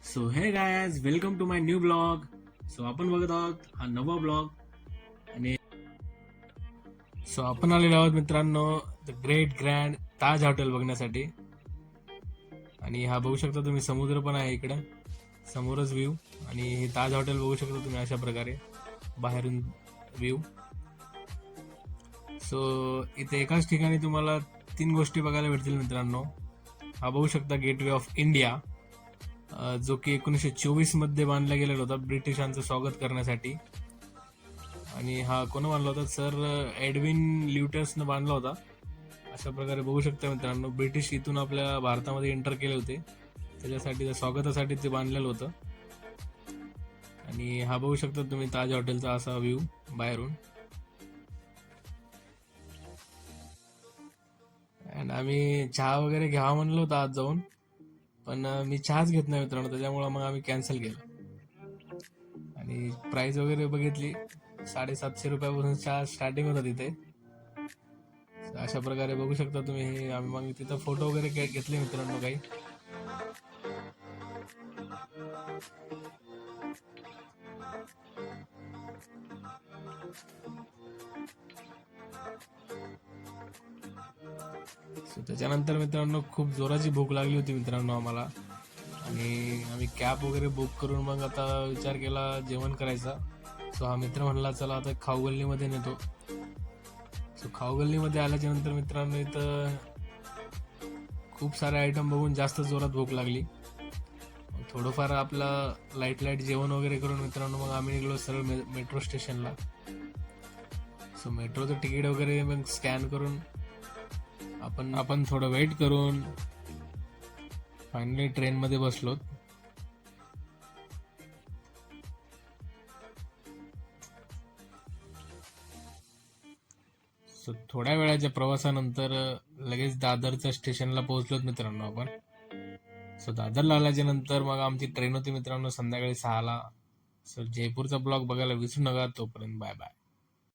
So hey guys, welcome to my new blog. So आपण बघत आहोत हा नवा ब्लॉग. आणि सो आपण आलेलो आहोत मित्रांनो the great grand Taj hotel बघण्यासाठी. आणि हा बघू शकता तुम्ही, समुद्र पण आहे इकडं समोरच व्ह्यू. आणि हे ताज हॉटेल बघू शकता तुम्ही अशा प्रकारे बाहेरून व्ह्यू. सो इथे एकाच ठिकाणी तुम्हाला 3 गोष्टी बघायला भेटतील मित्रांनो. हा बघू शकता गेटवे ऑफ इंडिया, जो की 1924 मध्ये बांधला गेलेला होता ब्रिटिशांचं स्वागत करण्यासाठी. आणि हा कोण बांधला होता? सर एडविन ल्युटसनं बांधला होता. अशा प्रकारे बघू शकता मित्रांनो, ब्रिटिश इथून आपल्या भारतामध्ये एंटर केले होते, त्याच्यासाठी स्वागतासाठी ते बांधलेलं होतं. आणि हा बघू शकता तुम्ही ताज हॉटेलचा असा व्ह्यू बाहेरून. अँड आम्ही चहा वगैरे घ्यावा म्हणलो होतं आज जाऊन, पण मी चहाच घेत नाही मित्रांनो, त्याच्यामुळं मग आम्ही कॅन्सल केलं. आणि प्राइस वगैरे बघितली, 750 रुपयापासून चहा स्टार्टिंग होता तिथे. अशा प्रकारे बघू शकता तुम्ही. हे आम्ही मग तिथं फोटो वगैरे घेतले मित्रांनो काही. So, त्याच्यानंतर मित्रांनो खूप जोराची भूक लागली होती मित्रांनो आम्हाला. आणि आम्ही कॅब वगैरे बुक करून मग आता विचार केला जेवण करायचा. सो हा मित्र म्हणला चला आता खाऊ गल्लीमध्ये नेतो. सो खाऊ गल्लीमध्ये आल्याच्या नंतर मित्रांनो इथं खूप सारे आयटम बघून जास्त जोरात भूक लागली. थोडंफार आपला लाईट जेवण वगैरे करून मित्रांनो मग आम्ही निघलो सरळ मेट्रो स्टेशनला. सो मेट्रोचं तिकीट वगैरे मग स्कॅन करून आपण थोडं वेट करून फायनली ट्रेनमध्ये बसलो. सो थोड्या वेळाच्या प्रवासानंतर लगेच दादरच्या स्टेशनला पोहोचलोत मित्रांनो आपण. सो दादरला आल्याच्या नंतर मग आमची ट्रेन होती मित्रांनो संध्याकाळी 6ला. सो जयपूरचा ब्लॉग बघायला विसरू नका. तोपर्यंत बाय बाय.